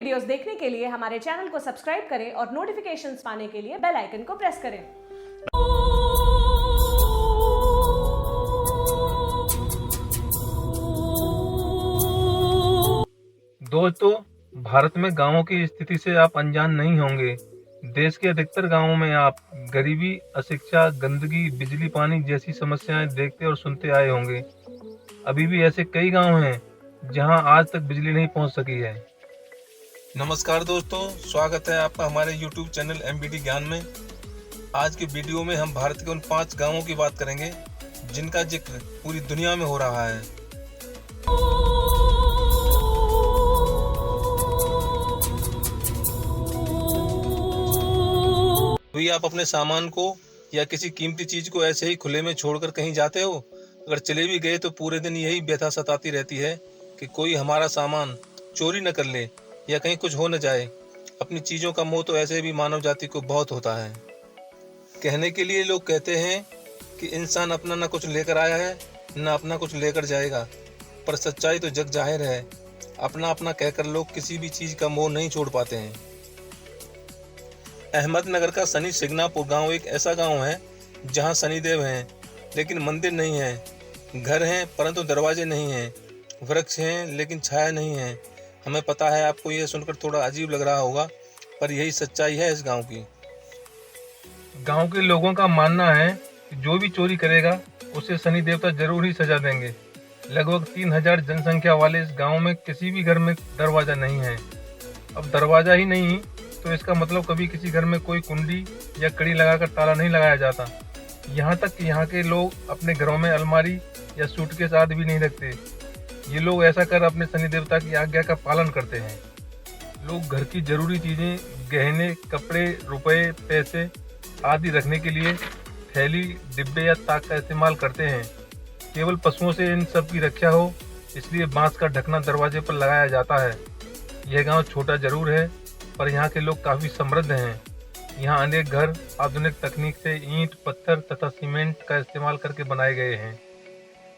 Videos देखने के लिए हमारे चैनल को सब्सक्राइब करें और नोटिफिकेशंस पाने के लिए बेल आइकन को प्रेस करें। दोस्तों, भारत में गांवों की स्थिति से आप अनजान नहीं होंगे। देश के अधिकतर गांवों में आप गरीबी, अशिक्षा, गंदगी, बिजली पानी जैसी समस्याएं देखते और सुनते आए होंगे। अभी भी ऐसे कई गांव हैं जहां आज तक बिजली नहीं पहुंच सकी है। नमस्कार दोस्तों, स्वागत है आपका हमारे YouTube चैनल MBD ज्ञान में। आज के वीडियो में हम भारत के उन 5 गांवों की बात करेंगे जिनका जिक्र पूरी दुनिया में हो रहा है। अभी आप अपने सामान को या किसी कीमती चीज को ऐसे ही खुले में छोड़कर कहीं जाते हो? अगर चले भी गए तो पूरे दिन यही व्यथा सताती रहती है कि कोई हमारा सामान चोरी न कर ले या कहीं कुछ हो न जाए। अपनी चीजों का मोह तो ऐसे भी मानव जाति को बहुत होता है। कहने के लिए लोग कहते हैं कि इंसान अपना न कुछ लेकर आया है न अपना कुछ लेकर जाएगा, पर सच्चाई तो जग जाहिर है। अपना अपना कहकर लोग किसी भी चीज का मोह नहीं छोड़ पाते हैं। अहमदनगर का शनि सिग्नापुर गांव एक ऐसा गांव है जहां शनिदेव हैं लेकिन मंदिर नहीं है। घर हैं परंतु दरवाजे नहीं हैं। वृक्ष हैं लेकिन छाया नहीं है। हमें पता है आपको यह सुनकर थोड़ा अजीब लग रहा होगा, पर यही सच्चाई है इस गांव की। गांव के लोगों का मानना है कि जो भी चोरी करेगा उसे शनि देवता जरूर ही सजा देंगे। लगभग 3000 जनसंख्या वाले इस गांव में किसी भी घर में दरवाजा नहीं है। अब दरवाजा ही नहीं तो इसका मतलब कभी किसी घर में कोई कुंडी या कड़ी लगाकर ताला नहीं लगाया जाता। यहाँ तक कि यहाँ के लोग अपने घरों में अलमारी या सूटकेस आदि भी नहीं रखते। ये लोग ऐसा कर अपने शनि देवता की आज्ञा का पालन करते हैं। लोग घर की जरूरी चीजें, गहने, कपड़े, रुपए, पैसे आदि रखने के लिए थैली, डिब्बे या ताक का इस्तेमाल करते हैं। केवल पशुओं से इन सब की रक्षा हो इसलिए बांस का ढकना दरवाजे पर लगाया जाता है। यह गांव छोटा जरूर है पर यहाँ के लोग काफी समृद्ध हैं। यहाँ अनेक घर आधुनिक तकनीक से ईंट, पत्थर तथा सीमेंट का इस्तेमाल करके बनाए गए हैं।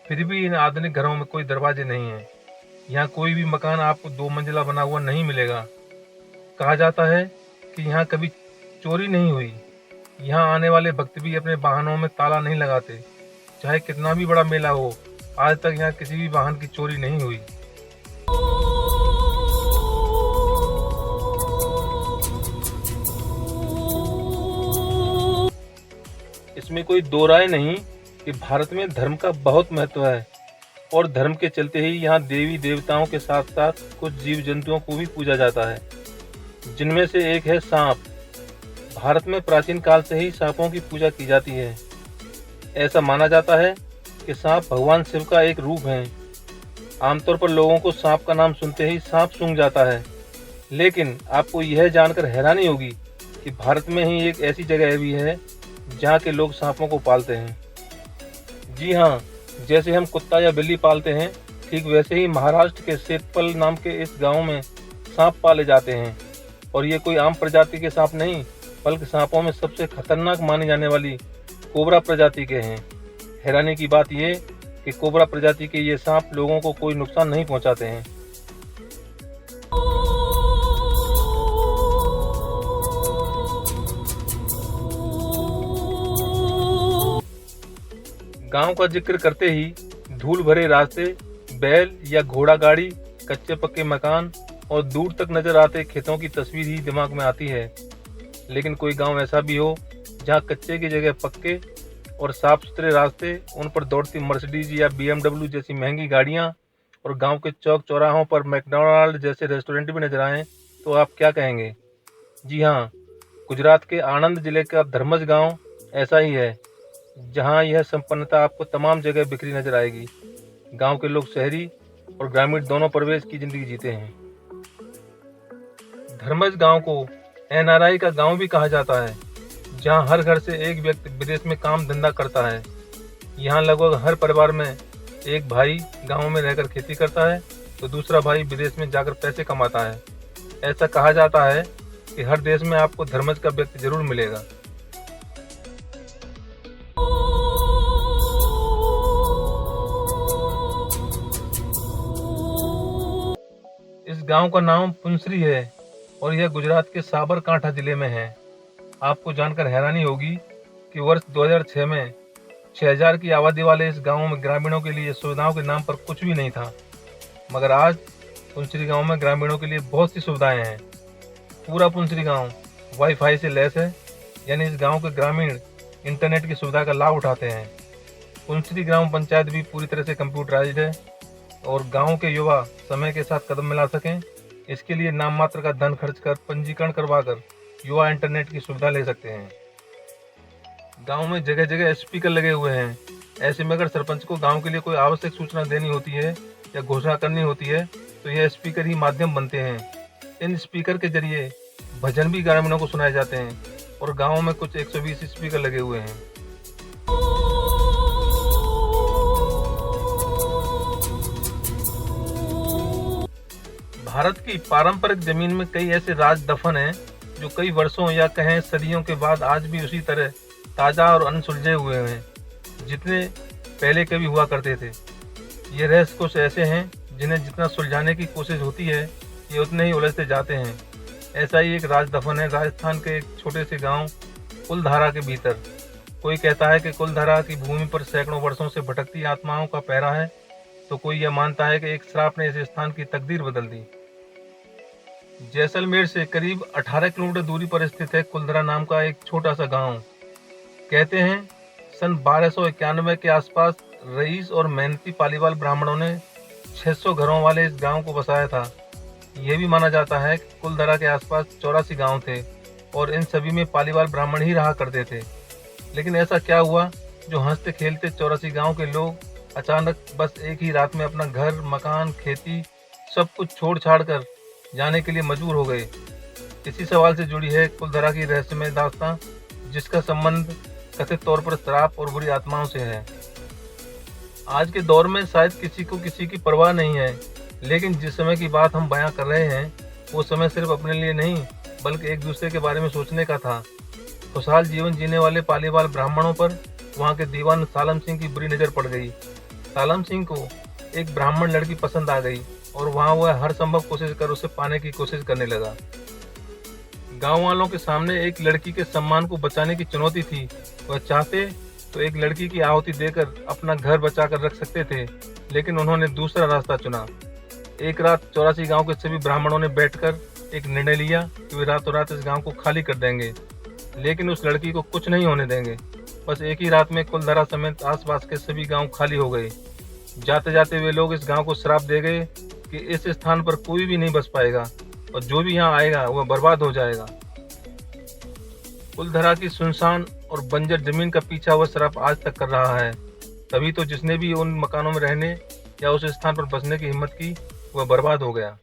फिर भी इन आधुनिक घरों में कोई दरवाजे नहीं हैं। यहाँ कोई भी मकान आपको 2 मंजिला बना हुआ नहीं मिलेगा। कहा जाता है कि यहाँ कभी चोरी नहीं हुई। यहाँ आने वाले भक्त भी अपने वाहनों में ताला नहीं लगाते। चाहे कितना भी बड़ा मेला हो, आज तक यहाँ किसी भी वाहन की चोरी नहीं हुई। इसमें कोई दो राय नहीं कि भारत में धर्म का बहुत महत्व है और धर्म के चलते ही यहाँ देवी देवताओं के साथ साथ कुछ जीव जंतुओं को भी पूजा जाता है, जिनमें से एक है सांप। भारत में प्राचीन काल से ही सांपों की पूजा की जाती है। ऐसा माना जाता है कि सांप भगवान शिव का एक रूप है। आमतौर पर लोगों को सांप का नाम सुनते ही सांप सूंघ जाता है, लेकिन आपको यह जानकर हैरानी होगी कि भारत में ही एक ऐसी जगह भी है जहाँ के लोग सांपों को पालते हैं। जी हाँ, जैसे हम कुत्ता या बिल्ली पालते हैं, ठीक वैसे ही महाराष्ट्र के सेतपल नाम के इस गांव में सांप पाले जाते हैं। और ये कोई आम प्रजाति के सांप नहीं, बल्कि सांपों में सबसे खतरनाक मानी जाने वाली कोबरा प्रजाति के हैं। हैरानी की बात यह कि कोबरा प्रजाति के ये सांप लोगों को कोई नुकसान नहीं पहुंचाते हैं। गांव का जिक्र करते ही धूल भरे रास्ते, बैल या घोड़ा गाड़ी, कच्चे पक्के मकान और दूर तक नजर आते खेतों की तस्वीर ही दिमाग में आती है। लेकिन कोई गांव ऐसा भी हो जहां कच्चे की जगह पक्के और साफ सुथरे रास्ते, उन पर दौड़ती मर्सिडीज या BMW जैसी महंगी गाड़ियां और गांव के चौक चौराहों पर मैकडॉनल्ड जैसे रेस्टोरेंट भी नजर आएं, तो आप क्या कहेंगे? जी हाँ, गुजरात के आणंद जिले का धर्मज गाँव ऐसा ही है, जहां यह संपन्नता आपको तमाम जगह बिखरी नजर आएगी। गांव के लोग शहरी और ग्रामीण दोनों परिवेश की जिंदगी जीते हैं। धर्मज गांव को NRI का गांव भी कहा जाता है, जहां हर घर से एक व्यक्ति विदेश में काम धंधा करता है। यहां लगभग हर परिवार में एक भाई गांव में रहकर खेती करता है तो दूसरा भाई विदेश में जाकर पैसे कमाता है। ऐसा कहा जाता है कि हर देश में आपको धर्मज का व्यक्ति जरूर मिलेगा। इस गांव का नाम पुंसरी है और यह गुजरात के साबरकांठा जिले में है। आपको जानकर हैरानी होगी कि वर्ष 2006 में 6000 की आबादी वाले इस गांव में ग्रामीणों के लिए सुविधाओं के नाम पर कुछ भी नहीं था, मगर आज पुंसरी गांव में ग्रामीणों के लिए बहुत सी सुविधाएं हैं। पूरा पुंसरी गांव वाईफाई से लैस है, यानी इस गांव के ग्रामीण इंटरनेट की सुविधा का लाभ उठाते हैं। पुंसरी ग्राम पंचायत भी पूरी तरह से कंप्यूटराइज्ड है और गांव के युवा समय के साथ कदम मिला सकें, इसके लिए नाम मात्र का धन खर्च कर पंजीकरण करवाकर युवा इंटरनेट की सुविधा ले सकते हैं। गांव में जगह जगह स्पीकर लगे हुए हैं। ऐसे में अगर सरपंच को गांव के लिए कोई आवश्यक सूचना देनी होती है या घोषणा करनी होती है तो यह स्पीकर ही माध्यम बनते हैं। इन स्पीकर के जरिए भजन भी ग्रामीणों को सुनाए जाते हैं और गांव में कुछ 120 स्पीकर लगे हुए हैं। भारत की पारंपरिक जमीन में कई ऐसे राज दफन हैं जो कई वर्षों या कहें सदियों के बाद आज भी उसी तरह ताजा और अनसुलझे हुए हैं जितने पहले कभी हुआ करते थे। ये रहस्य कुछ ऐसे हैं जिन्हें जितना सुलझाने की कोशिश होती है ये उतने ही उलझते जाते हैं। ऐसा ही एक राज दफन है राजस्थान के एक छोटे से गांव कुलधारा के भीतर। कोई कहता है कि कुलधारा की भूमि पर सैकड़ों वर्षों से भटकती आत्माओं का पहरा है, तो कोई यह मानता है कि एक श्राप ने इस स्थान की तकदीर बदल दी। जैसलमेर से करीब 18 किलोमीटर दूरी पर स्थित है कुलधारा नाम का एक छोटा सा गांव। कहते हैं सन 1291 के आसपास रईस और मेहनती पालीवाल ब्राह्मणों ने 600 घरों वाले इस गांव को बसाया था। यह भी माना जाता है कि कुलधारा के आसपास 84 गांव थे और इन सभी में पालीवाल ब्राह्मण ही रहा करते थे। लेकिन ऐसा क्या हुआ जो हंसते खेलते 84 गांव के लोग अचानक बस एक ही रात में अपना घर, मकान, खेती सब कुछ छोड़ छाड़ कर जाने के लिए मजबूर हो गए? इसी सवाल से जुड़ी है कुलधारा की रहस्यमय दास्तां, जिसका संबंध कथित तौर पर श्राप और बुरी आत्माओं से है। आज के दौर में शायद किसी को किसी की परवाह नहीं है, लेकिन जिस समय की बात हम बयां कर रहे हैं वो समय सिर्फ अपने लिए नहीं बल्कि एक दूसरे के बारे में सोचने का था। खुशहाल जीवन जीने वाले पालीवाल ब्राह्मणों पर वहां के दीवान सालम सिंह की बुरी नज़र पड़ गई। सालम सिंह को एक ब्राह्मण लड़की पसंद आ गई और वहां वह हर संभव कोशिश कर उसे पाने की कोशिश करने लगा। गांव वालों के सामने एक लड़की के सम्मान को बचाने की चुनौती थी। वह चाहते तो एक लड़की की आहुति देकर अपना घर बचा कर रख सकते थे, लेकिन उन्होंने दूसरा रास्ता चुना। एक रात 84 गांव के सभी ब्राह्मणों ने बैठकर एक निर्णय लिया कि वे रातों रात इस गांव को खाली कर देंगे, लेकिन उस लड़की को कुछ नहीं होने देंगे। बस एक ही रात में कुलधारा समेत आसपास के सभी गांव खाली हो गए। जाते जाते वे लोग इस गांव को श्राप दे गए कि इस स्थान पर कोई भी नहीं बस पाएगा और जो भी यहाँ आएगा वह बर्बाद हो जाएगा। कुलधारा की सुनसान और बंजर जमीन का पीछा वह श्राप आज तक कर रहा है। तभी तो जिसने भी उन मकानों में रहने या उस स्थान पर बसने की हिम्मत की वह बर्बाद हो गया।